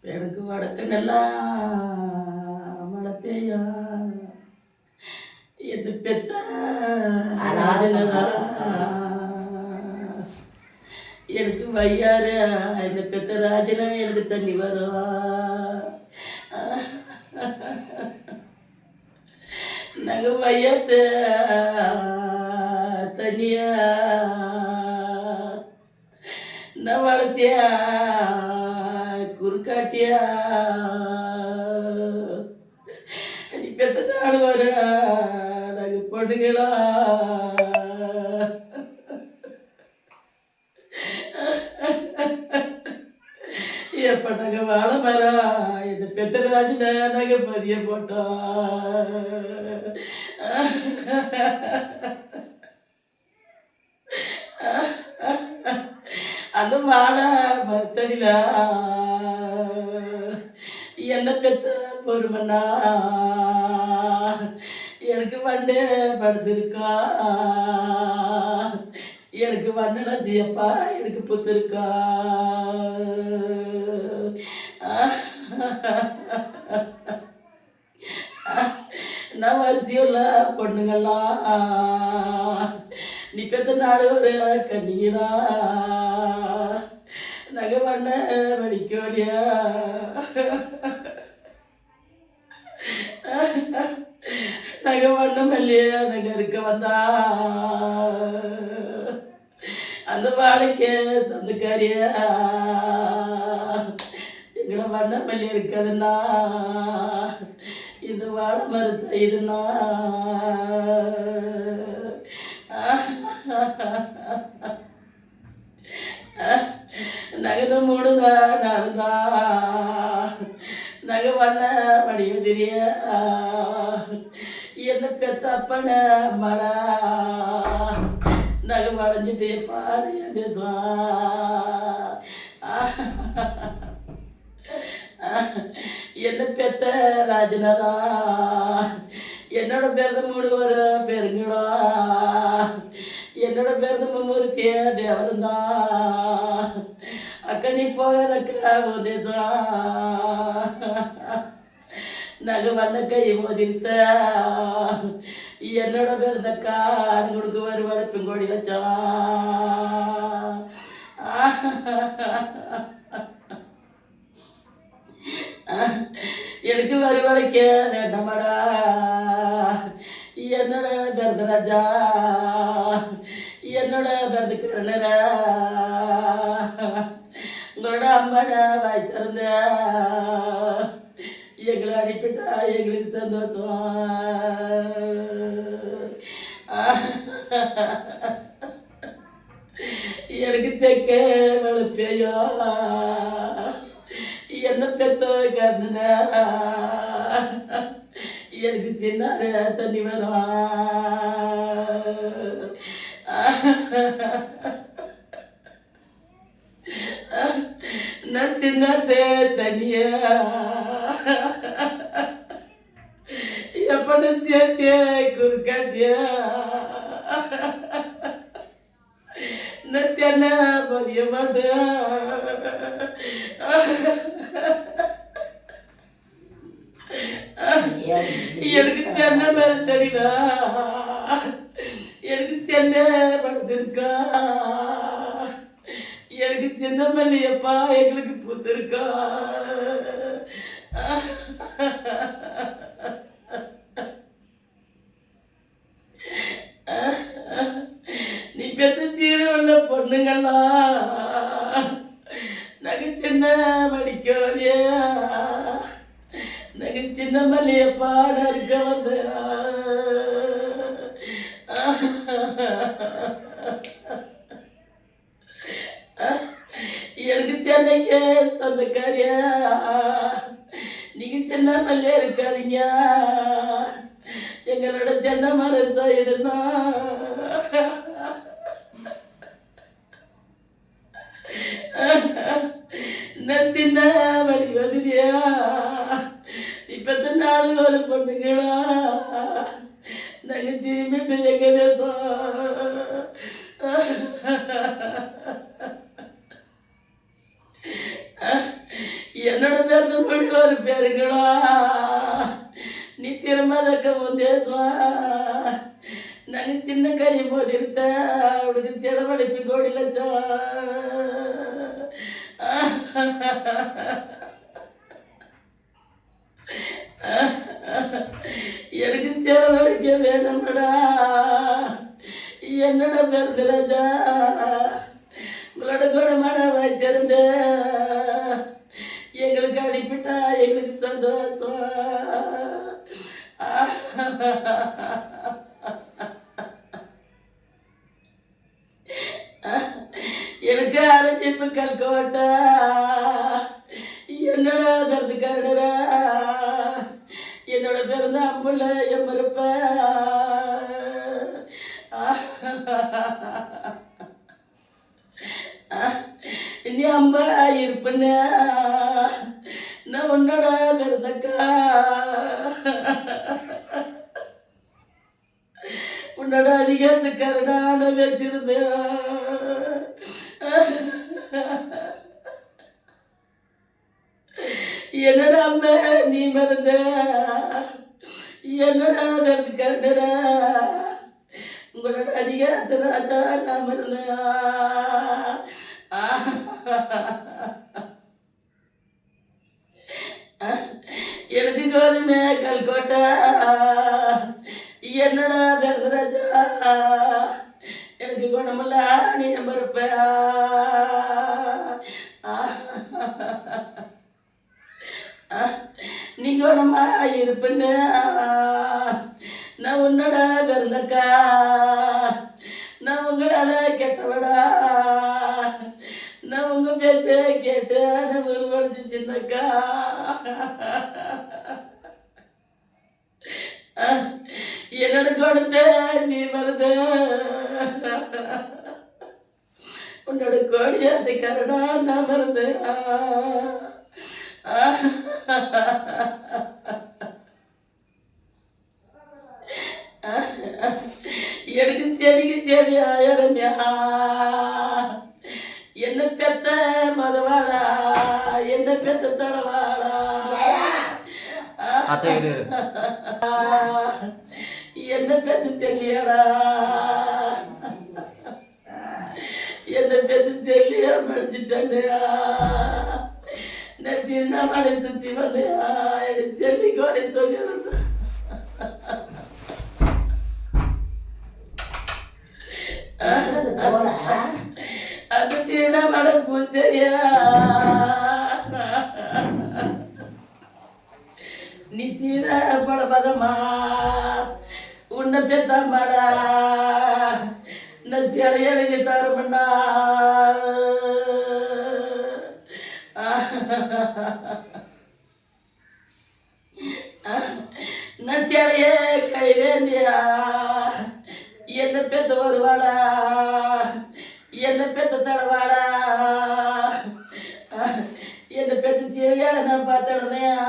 எனக்கு வடக்கு நல்லா மழை பெய்யும் என்ன பெத்த எனக்கு வையாறு என்ன பெத்த ராஜனா எனக்கு தண்ணி வரும் நாங்கள் வையாத்த தண்ணியா நான் வளர்த்தியா குறுக்காட்டியா நீ பெத்த நாள் வர நாங்கள் பொண்ணுங்களா எப்போ நாங்கள் வாழை மரம் இந்த பெத்தராஜில் நாங்கள் பதிய போட்டோம் அந்த வாழை மரத்தடியில் என்ன பெத்த பொறுமண்ணா எனக்கு வண்டே படுத்திருக்கா எனக்கு வண்டலஜியப்பா எனக்கு புத்திருக்கா நான் வரிசையுள்ள பொண்ணுங்கள்லாம் நீ பெத்த நாடு ஒரு கண்ணிங்கடா நகை பண்ண வடிக்கோடியா நகை பண்ண மல்லியா நகை இருக்க வந்தா அந்த வாழைக்கு சொந்தக்காரியா எங்களை வண்ண மல்லி இருக்குதுன்னா இந்த வாழை மரம் செய்யுதுன்னா நகை மூணு தான் நடந்தா நகை வண்ண மடிவதிரிய என்ன பெத்த அப்பன மழை நகை வளைஞ்சிட்டு பாடு என்ன பெத்த ராஜனதா என்னோட பேர் மூணு ஒரு பெருங்களா என்னோட பேர் மும்மூர்த்திய தேவரந்தா அக்கா நீ போகிறக்கா உதேசா நகை வண்ண கை மோதிருத்த என்னோட பேர் தக்கா கொடுக்கு வருவாள் பெங்கோடி லட்சம் எனக்கு வருவழைக்க வேண்டாமடா என்னோட பேர்த ராஜா என்னோட பேர்து கரணரா உங்களோட அம்மாடா வாய் திறந்த எங்களை அனுப்பிட்டா எங்களுக்கு சந்தோஷம் எனக்கு தெக்க வளர்ப்பையோ என்ன பெத்த கர்ணன எனக்கு சின்ன தண்ணி வரும் நான் சின்ன தண்ணிய எப்பட சேர்த்திய குறுக்காட்டிய நான் தென்ன பதிய மாட்டேன் எனக்கு சென்னை மேல தெரியல எனக்கு சென்னை படுத்திருக்கா எனக்கு சின்ன மல்லியப்பா எங்களுக்கு புத்திருக்கா நீ பெத்த சீரை உள்ள பொண்ணுங்களா நகை சின்ன மடிக்கோலியா நகை சின்ன மல்லியப்பா நறுக்க வந்த எனக்கு தென்னைக்கு சொந்தக்காரியா நீங்க சின்ன மல்லியா இருக்காதீங்க எங்களோட தென்னை மரம் செய்யுதுன்னா நான் சின்ன வழி வதிரியா இப்பத்த நாலு ஒரு பொண்ணுங்களா நாங்கள் திரும்பிட்டு எங்க தேசம் என்னோட பேருந்து மொழி ஒரு பேருங்களா நீ திரும்ப ಅದಕ್ಕೆ ಮುಂದೆ ನನಗೆ ಚಿನ್ನ ಕೈ ಮೋದಿರ್ತ ಅವಳಿಗೆ செலவழிப்பு கோடி லட்சம் எனக்கு செலவழிக்க வேணும்டா என்னோட பேருந்து ராஜா உங்களோட குணமான வைத்திருந்த எங்களுக்கு அனுப்பிட்டா எங்களுக்கு சந்தோஷம் எனக்கு அரைச்சிப்பு கல்கோட்டா என்னோட பிறந்து கருடரா என்னோட பிறந்த அம்புள்ள எம்பருப்ப நீ அம்பா இருப்பண்ண நான் உன்னோட பிறந்தக்கா உன்னோட அதிகாரக்காரனா நான் வச்சிருந்தேன் என்னோட அம்மா நீ மறந்த என்னோட பிறந்தக்காரன உங்களோட அதிகார ராஜா நான் மறந்தேன் எனக்கு கோதுமை கல்கோட்டா என்னடா பெருதராஜா எனக்கு குணமில்ல நீ நம்பருப்ப நீ குணமா இருப்பண்ண நான் உன்னோட பிறந்தக்கா நான் உங்களால கெட்டவடா நான் உங்க பேச்ச கேட்டு நான் உருவடிச்சு சின்னக்கா என்னோட கொடுத்த நீ மருத உன்னோட கோடியாசைக்காரடா நான் மருத எனக்கு செடிக்கு செடி ஆயிரம்யா என்ன பெத்த மதவாளா என்ன பெத்த தடவாளா என்ன பெத்து செல்லியாடா என்ன பெத்து செல்லியா படிச்சுட்டா நான் திருநாமலை சுத்தி வந்தையா எனக்கு செல்லிக்கு வரை சொல்லி அது திருநாமலை பூசரியா நீ சீதா படபதமா உன்னை பெத்தாமாடா நான் சிலை எழுதி தருமண்ணா நான் சிலைய கை வேண்டியா என்ன பெத்த வருவாடா என்ன பெத்த தடவாடா என்ன பெத்த சிலையாட நான் பார்த்துடுனேன்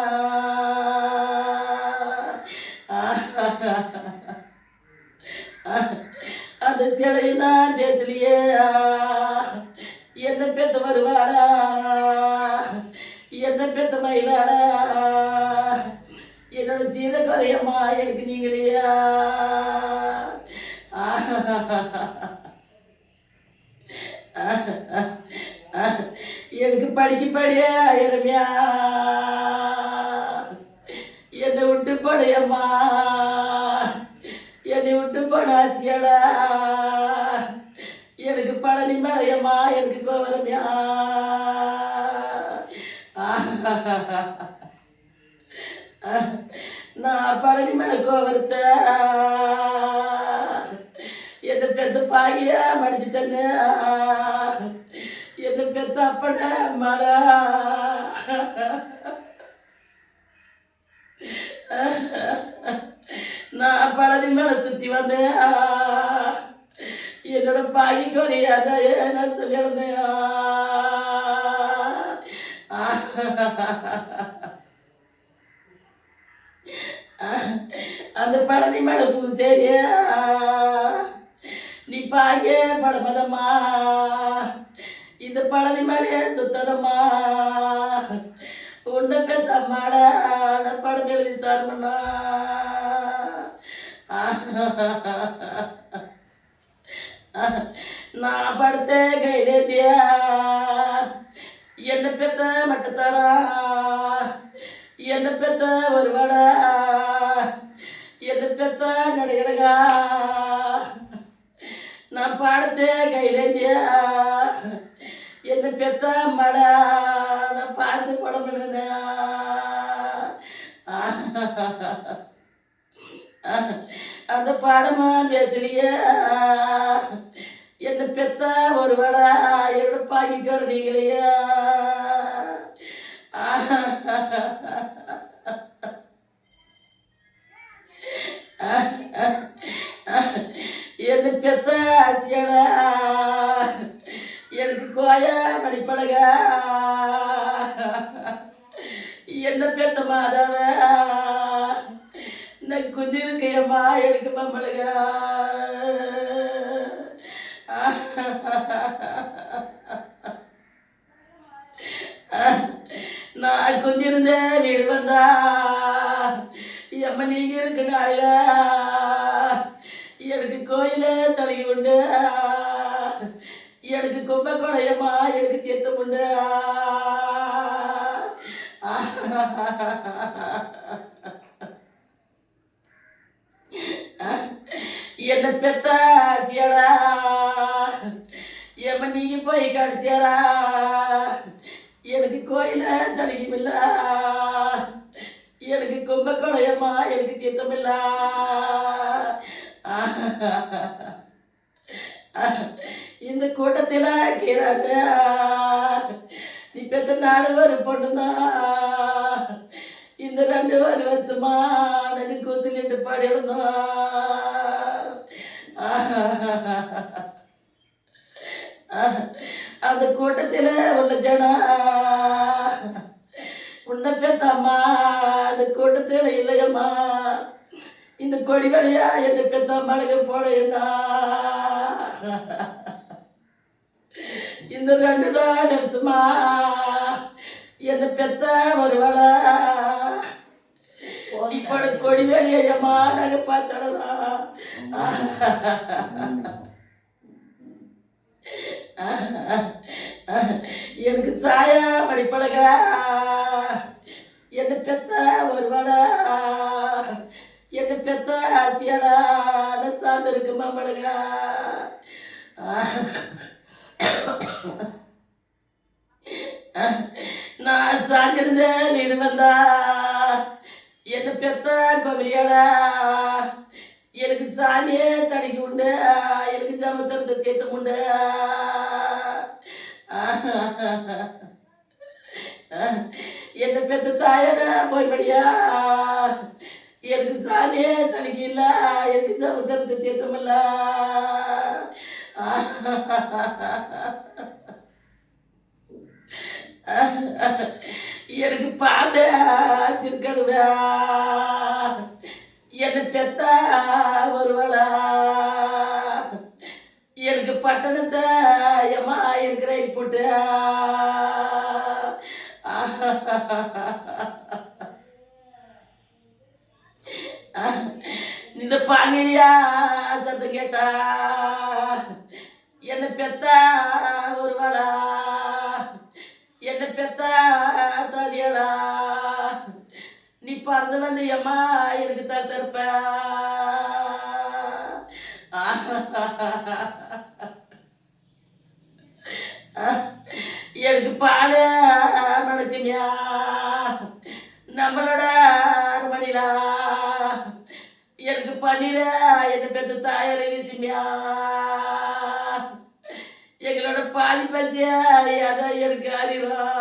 அந்த சிலையை நான் பேசலையே என்ன பெத்த வருவாடா என்ன பெத்த மயிலாடா என்னோட சீத குறையம்மா எனக்கு நீங்களையா எனக்கு படிக்க ஆயிரமியா என்னை விட்டு படையம்மா என்னை விட்டு படாச்சியடா எனக்கு பழனி மலையம்மா எனக்கு கோவரம்யா நான் பழனி மலை கோவரத்த என்னை பெத்த பாகியா மடிச்சிட்டேன்னு என்னை பெத்த அப்பட மடா நான் பழனி மலை சுற்றி வந்தேன் என்னோட பாகி குறையாத நான் சொல்லியிருந்தேன் அந்த பழனி மலை பூசேரியா நீ பாகிய படமதம்மா இந்த பழனி மலைய சுத்ததம்மா பெத்த அம்மாடா நான் படம் எழுதி தரணும்னா நான் படுத்த கையிலேந்தியா என்ன பெத்த மட்டுத்தாரா என்ன பெத்த ஒரு வடா என்ன பெத்த நடையழகா நான் பாடத்தே கையிலேந்தியா என்ன பெத்த மடா நான் பார்த்து படம் அந்த பாடமா பேசலையே என்ன பெத்த ஒரு வடா என்னோட பாக்கிக்கிற நீங்களையா என்ன பெத்த ஆசியடா எனக்கு கோயா மணிப்பழக என்ன பெத்த மாதவ நான் குந்திருக்கையம்மா எனக்கு மம்மளுக நான் குந்திருந்த வீடு வந்தா எம்ம நீங்க இருக்கு நாளையில எனக்கு கோயில தலகி உண்டு எனக்கு கும்ப கொடையம்மா எனக்கு தீர்த்தம் உண்டு என்ன பெத்த ஆசியடா எம்ம நீங்க போய் கடிச்சாரா எனக்கு கோயில தலிக்குமில்ல எனக்கு கும்ப கொடையம்மா எனக்கு தீர்த்தமில்ல இந்த கூட்டத்தில் கீராண்ட நீ பெத்த நாடு ஒரு பொண்ணுதான் இந்த 2 வருஷமா எனக்கு கூத்துலிட்டு பாடி அந்த கூட்டத்தில் உள்ள ஜனா உன்னை பெத்தம்மா அந்த கூட்டத்தில் இல்லையம்மா இந்த கொடி வழியா என்னை பெத்தம்மாளுக்கு போடையண்ணா இந்த 2 வருஷமா என்னை பெத்த வருவாளா இப்போ கொடி வழியம்மா நாங்கள் பார்த்தலாம் எனக்கு சாயா படிப்பழக என்ன பெத்த வருவாடா என்ன பெத்த ஆசியாடா சார்ந்து இருக்கு மாமழக நான் சாஞ்சிருந்த வீடு வந்தா என்ன பெத்த கோவிலியாடா எனக்கு சாமியே தடிக்கு உண்டு எனக்கு ஜமத்திருந்த தீர்த்தம் உண்டு என்ன பெத்த தாயர போய்படியா எனக்கு சாமியே தடிக்கு இல்ல எனக்கு ஜமத்திருந்த தீர்த்தம் இல்ல எனக்கு பாம்பே சிறுக்கதுவா என்ன பெத்த வருவளா எனக்கு பட்டணத்தை ஏமா எனக்கு ரயில் போட்டு இந்த பாங்கிரியா சத்தம் கேட்டா என்ன பெத்த வருவளா என்ன பெத்த தாதியடா நீ பறந்து வந்து அம்மா எனக்கு தருப்ப எனக்கு பால் மணக்குமியா நம்மளோட அரமணிலா எனக்கு பன்னீர என்ன பெத்த தாயாரை வீசிமியா எங்களோட பாதி பசிய அதான் எனக்கு அறிவோம்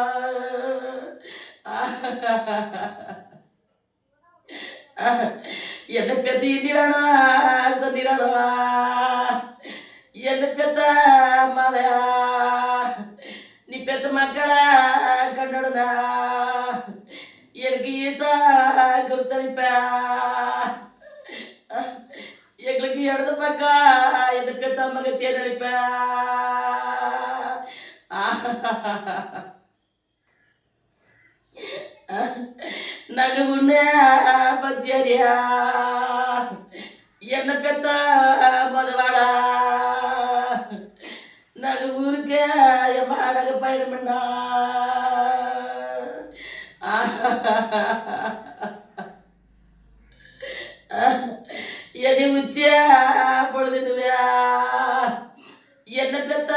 என்ன பெத்த இந்திரானா சந்திரானா என்ன பெத்த அம்மாவே நீ பெத்த மக்களை கண்டோடனா எனக்கு ஈசா குருத்தளிப்ப எங்களுக்கு இடது பக்கம் என்ன பெத்த அம்மாங்க தேர்ந்தளிப்ப நாங்கள் உன்ன பச்சியாரியா என்ன பெத்த மதவாடா நாங்கள் ஊருக்கு என் நாங்கள் பயணம் பண்ணா என்னை உச்சியா பொழுதுடுவியா என்ன பெத்த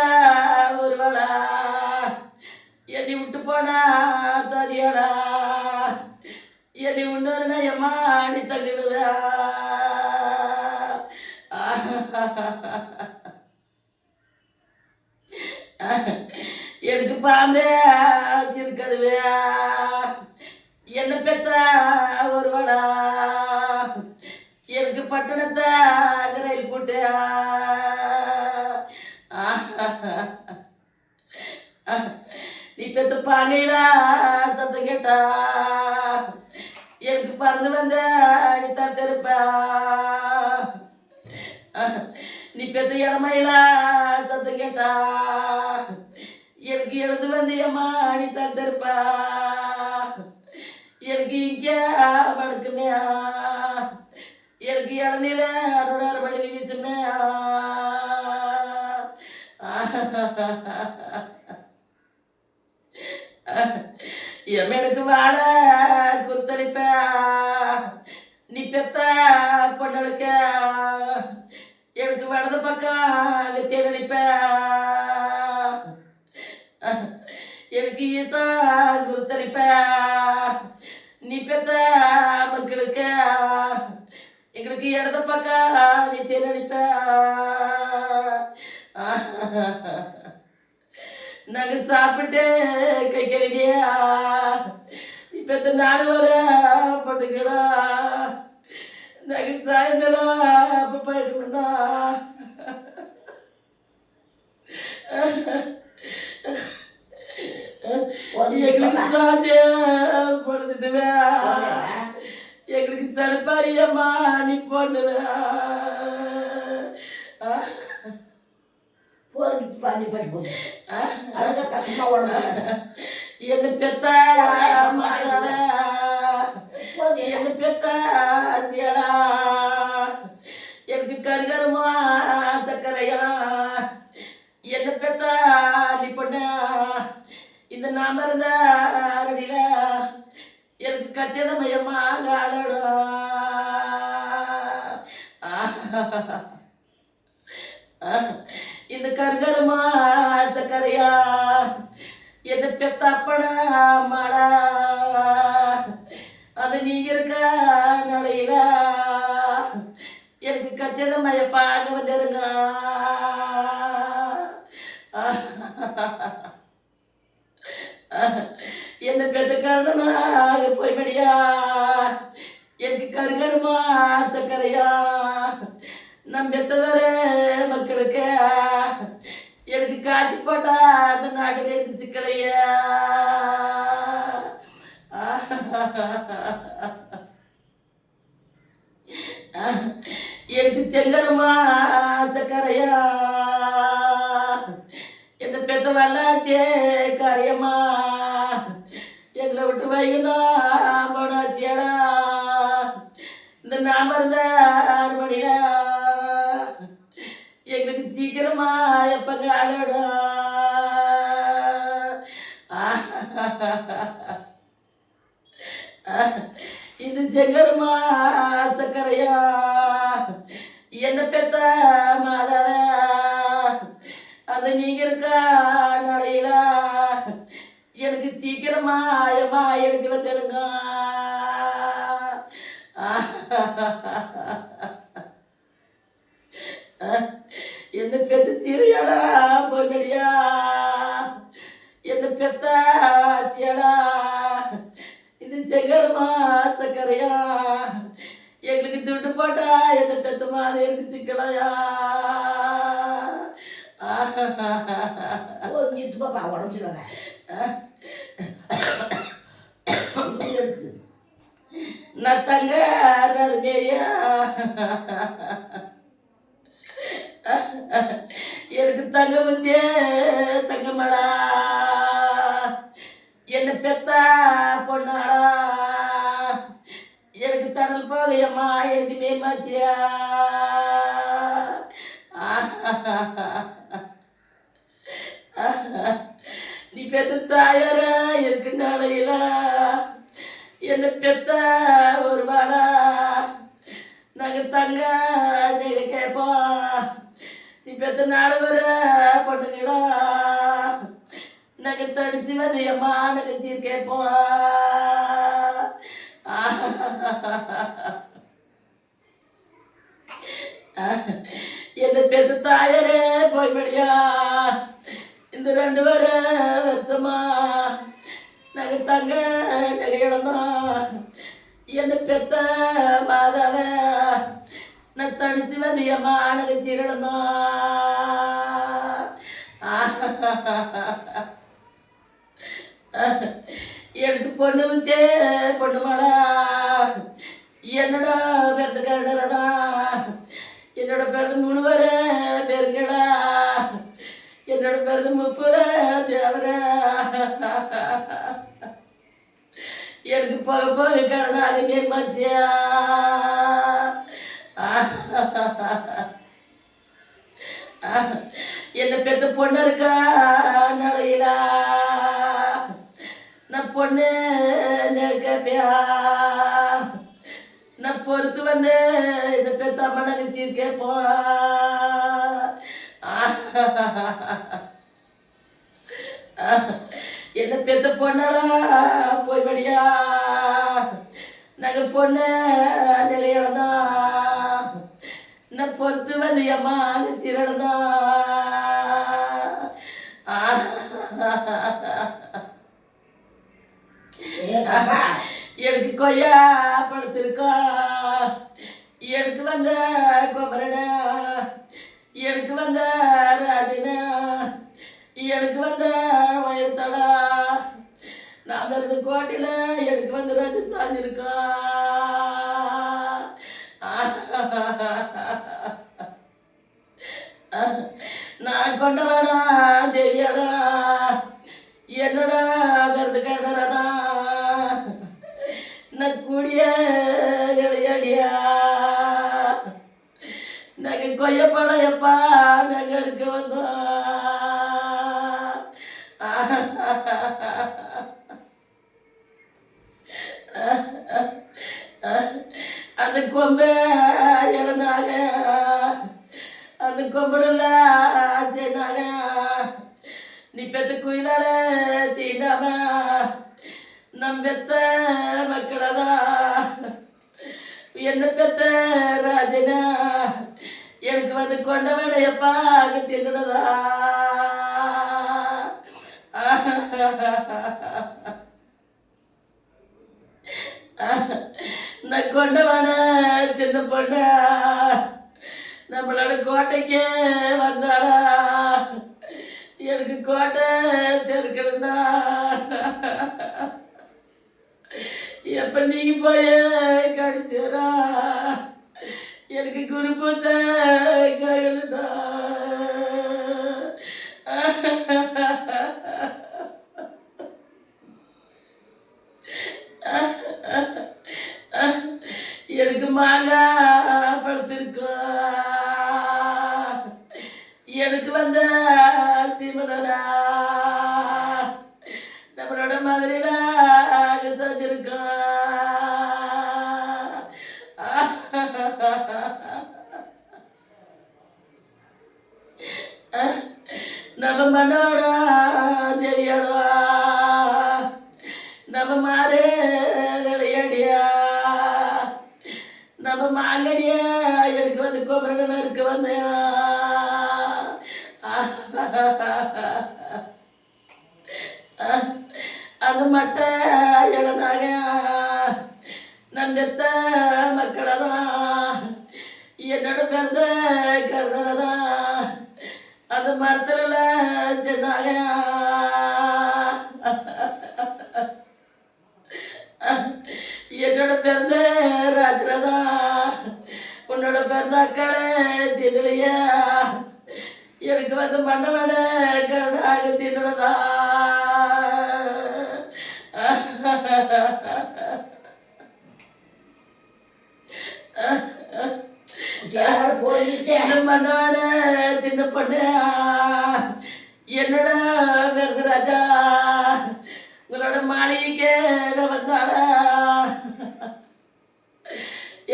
ஒரு வேளா என்னை விட்டு போனா தாதியாடா என்னை உண்டா எம்மா நீ தங்கிடுவியா எனக்கு பாம்பே வச்சிருக்கதுவியா என்ன பெத்த ஒரு வேளா எனக்கு பட்டணத்தை ரயில் போட்டு நீ பெத்த பாங்கையில சத்தம் கேட்டா எனக்கு பறந்து வந்த நீ தான் திருப்ப நீ பெத்த இடமையில சத்தம் கேட்டா எனக்கு எழுது வந்து அம்மா நீ தான் திருப்ப எனக்கு இங்க மடுக்குமே எனக்கு இளநில அறுபது மணி நினைச்சுமே எமனுக்கு வாழ குறுத்தளிப்ப நீ பெத்த பொண்ணலுக்க எனக்கு வலது பக்கம் தேனடிப்ப எனக்கு ஈசா குறுத்தளிப்ப நீ பெத்த மக்களுக்கு எங்களுக்கு இடது பக்கம் நீ தேனடிப்ப நாங்கள் சாப்பிட்டு கை கழுவியா இப்போ இந்த நாடு வர பண்ணுங்களா நாங்கள் சாயந்தரம் அப்போ போயிடுமெண்ணா எங்களுக்கு சாஞ்ச பொழுதுடுவே எங்களுக்கு சடுப்பாரியம்மா நீ பொண்ணுவே என்ன பெத்த என்ன பெத்த சியலா எனக்கு கருகருமா சக்கரையா என்ன பெத்த நீ பொண்ண இந்த நாம இருந்த அரடியில எனக்கு கச்சிதமயமா காலடும் இந்த கருகருமா சக்கரையா என்ன பெத்த அப்பனா மாடா அது நீங்க இருக்க நடையில எனக்கு கச்சிதமய பார்க்க வந்துருங்க என்ன பெத்த காரணனாக போய் மடியா எனக்கு கருகருமா சக்கரையா நம் பெத்ததரே மக்களுக்கு எனக்கு காய்ச்சி போட்டா அந்த நாட்டில் எனக்கு சிக்கலையா எனக்கு செங்கரமா சக்கரையா என்ன பெத்த வல்லாச்சே காரியம்மா எங்களை விட்டு வைகுதா போனாச்சியடா இந்த நாம இருந்த 6 மணில எங்களுக்கு சீக்கிரமா எப்ப காலடும் இது செங்கருமா சக்கரையா என்ன பெத்த மாதவ அந்த நீங்க இருக்க நடையில எனக்கு சீக்கிரமா எம்மா எனக்கு வந்துருங்க என்ன பெத்த சிறியாடா பொன்னடியா என்ன பெத்த சியடா இது செங்கருமா சக்கரையா எங்களுக்கு துட்டு போட்டா என்ன பெத்த மாதிரி எனக்கு சிக்கலையா பாப்பா உடம்பு நான் தங்க மேரியா எனக்கு தங்க வச்சே தங்கமடா என்ன பெத்த பொண்ணாடா அம்மா எனக்கு மேமாச்சியா நீ பெத்த தாயாரா இருக்குன்னாலையில என்ன பெத்த ஒரு வாழா நாங்கள் தங்க நீங்கள் கேட்போம் நீ பெத்த நாடு வர பொண்ணுங்களா நாங்கள் தடிச்சு வந்து அம்மா நாங்கள் சீர் கேட்போம் என்ன பெத்த தாயாரே போய்படியா இந்த 2 வருஷமா நாங்கள் தங்க நகை இழந்தோம் என்ன பெத்த மாதாவ நான் தனிச்சு வந்தியம்மா நாங்கள் சீரழந்தோம் எனக்கு பொண்ணு வச்சே பொண்ணு மாடா என்னோட பிறந்த கண்டரதா என்னோட பிறந்த 3 பேருங்களா என்னோட பிறந்த 30 தேவர எனக்கு போக போக கருணாக மச்சியா என்ன பெத்த பொண்ணு இருக்கா நடையிலா நான் பொண்ணு கேப்பியா நான் பொறுத்து வந்து என்ன பெத்த அம்மா நினைச்சி கேட்போம் என்ன பெத்த பொண்ணடா போய்படியா நாங்கள் பொண்ணு நிலையிழந்தோம் நான் பொறுத்து வந்து அம்மா சீரழந்தோம் எனக்கு கொய்யா படுத்திருக்கோம் எனக்கு வந்த கொபரனா எனக்கு வந்த ராஜனா எனக்கு வந்த வயத்தடா நான் இருந்து கோட்டையில் எனக்கு வந்து ராஜ சாஞ்சிருக்கா நான் கொண்ட வேணா தெரியாதா என்னோட கருத்து கேட்டறதா நான் கூடிய விளையாடியா நாங்கள் கொய்யப்படம் எப்பா நாங்கள் இருக்க வந்தோம் அந்த கொம்பை இழந்தாங்க அந்த கொம்புல ஆச்சுனாங்க நீ பெத்த குயிலால தீண்டாம நம் பெத்த மக்களதா என்ன பெத்த ராஜனா எனக்கு வந்து கொண்ட வேலையப்பா தின்னதா நான் கொண்டவன சின்ன பொண்ண நம்மளோட கோட்டைக்கு வந்தாளா எனக்கு கோட்டை தெருக்கணும்னா எப்ப நீங்க போய் கடிச்சரா எனக்கு குரு பூசை கையிலுடா எனக்கு மாங்காய் படுத்திருக்கோம் எனக்கு வந்த சீமதனா நம்மளோட மதுரையில செஞ்சிருக்கோம் நம்ம மன்னவடா தெரியாதா நம்ம மாறே விளையாடியா நம்ம மாங்கடியா எனக்கு வந்து கோபுரங்கன்னு இருக்க வந்தையா அந்த மட்டை இழந்தாங்க நம் பெத்த மக்களதான் என்னோட பிறந்த கருணதான் அந்த மரத்துல சொன்னாங்க என்னோட பிறந்த ராஜரதா உன்னோட பிறந்த அக்களை தின்னலையா எனக்கு வந்து மன்னவன கருணாக தின்னதா வந்தவன சின்ன பொண்ணு என்னோட பெருது ராஜா உங்களோட மாளிகைக்கு வந்தாளா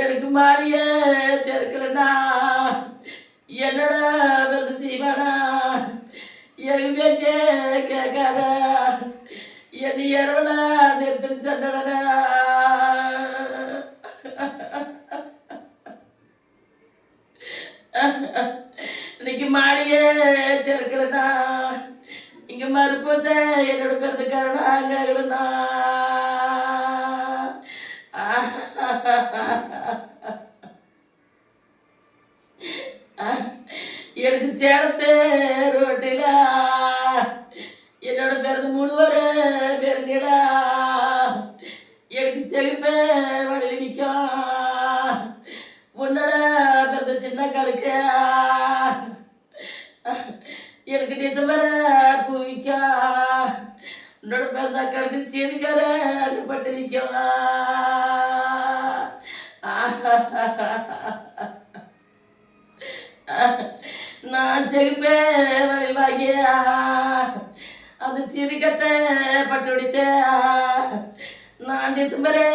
எனக்கு மாளிக திறக்கலன்னா என்னோட பெருது தீவானா என் பேச்சே கேட்காத என் இரவல நிறுத்தி சொன்னா இன்னைக்கு மாளிகை திறக்கலண்ணா இங்க மறுப்பூச என்னோட பிறந்தக்காரனா அங்கண்ணா எனக்கு சேலத்து ரோட்டில என்னோட பிறந்த 3 பேருங்களா எனக்கு செகுப்ப வழியில் நிற்கும் உன்னோட பிறந்த சின்ன கடுக்க எனக்கு டிசம்பர் பூவிக்கா உன்னோட பிறந்த கடுக்கு சீரிக்கார பட்டு நிற்கும் நான் செகுப்பே வழியில் வாங்கியா அந்த சிரிக்கத்தை பட்டு உடித்த நான் டிசம்பரே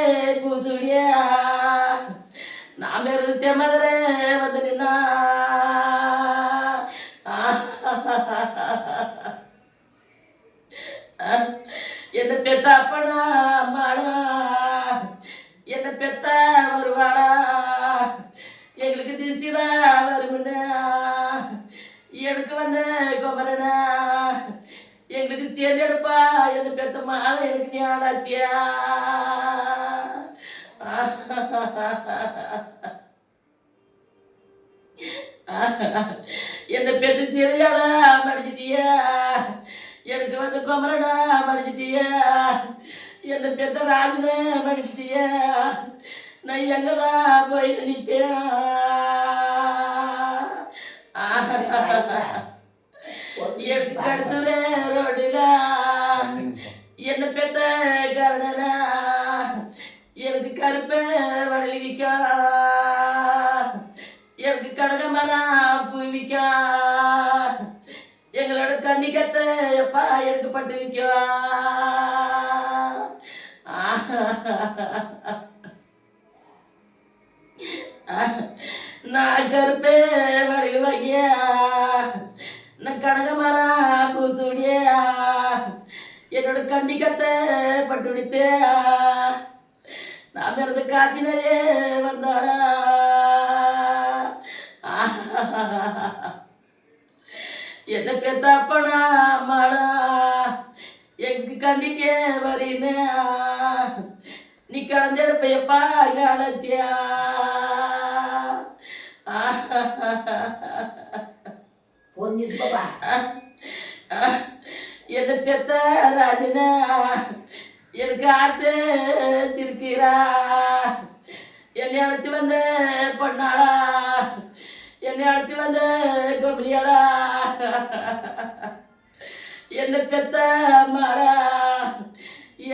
பூசுடியா நான் இருந்தே மதுரை வந்து நின்னா என்ன பெத்த அப்பனா அம்மாடா என்ன பெத்த வருவாடா எங்களுக்கு திஷ்டிதான் வருமுன்னா எனக்கு வந்த குமரனா எங்களுக்கு சேர்ந்து எடுப்பா என்ன பெத்த மாதம் எனக்கு நீ ஆளாத்தியா என்ன பெத்து சிறியால மடிச்சிட்டியா எனக்கு வந்து குமரனா மடிச்சிட்டியா என்ன பெத்த ராஜன மடிச்சிட்டியா நான் எங்கதான் போய் நிற்பேன் எனக்கு கடுத்துற ரோடுல என்ன பெத்த கரணனா எனக்கு கருப்பை வளலி விற்கா எனக்கு கடகமரம் பூவிக்கா எங்களோட கண்ணிக்கத்தை எப்பா எனக்கு பட்டு விற்கா நான் கருப்பே வளையல் வாங்கியா நான் கனகமரம் பூசூடியா என்னோட கண்டிக்கத்தை பட்டு விடுத்தே நான் இருந்து காய்ச்சினே வந்தாடா என்ன பெத்தாப்பனா மாடா எங்களுக்கு கண்டிக்கே வரீனே நீ கடந்தெடுப்பையப்பா காலத்தியா என்ன பெத்த ராஜனா எனக்கு ஆத்து சிரிக்கிறா என்னை அழைச்சி வந்த பொண்ணாளா என்னை அழைச்சி வந்த கோபலியாளா என்ன பெத்த மாடா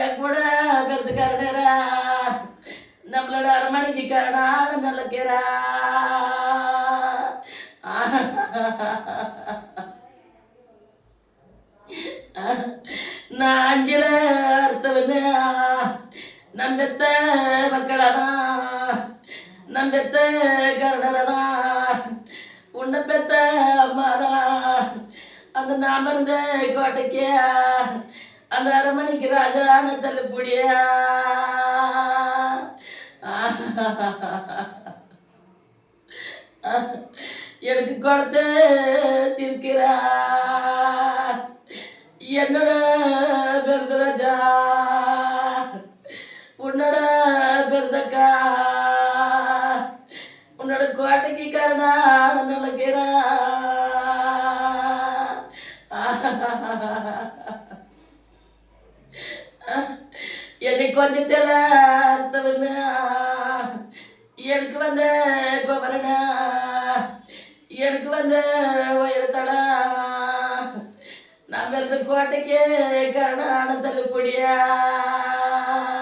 என் கூட பெருத்துக்காரனரா நம்மளோட அரமணிக்கு காரணா நல்லக்கிறா நான் அஞ்சல அர்த்தவன நம்பெத்த மக்களாதான் நம்பெத்த கரணரதான் உன்னை பெத்த அம்மாதான் அந்த நாம இருந்த கோட்டைக்கு அந்த அரமணிக்கு ராஜான தள்ளுபடியா எனக்கு கொடுத்த சிரிக்கிறா என்னோட பெருதராஜா உன்னோட பெருதக்கா உன்னோட கோட்டைக்கு காரணா நினைக்கிறா என்னை கொஞ்சத்தில் அர்த்தவனா எனக்கு வந்த குமரனா எனக்கு வந்த உயரத்தளா நான் நான் பிறந்த கோட்டைக்கு காரணம் தள்ளுபடியா நான் இருந்த கோட்டைக்கு காரணம் தள்ளுபடியா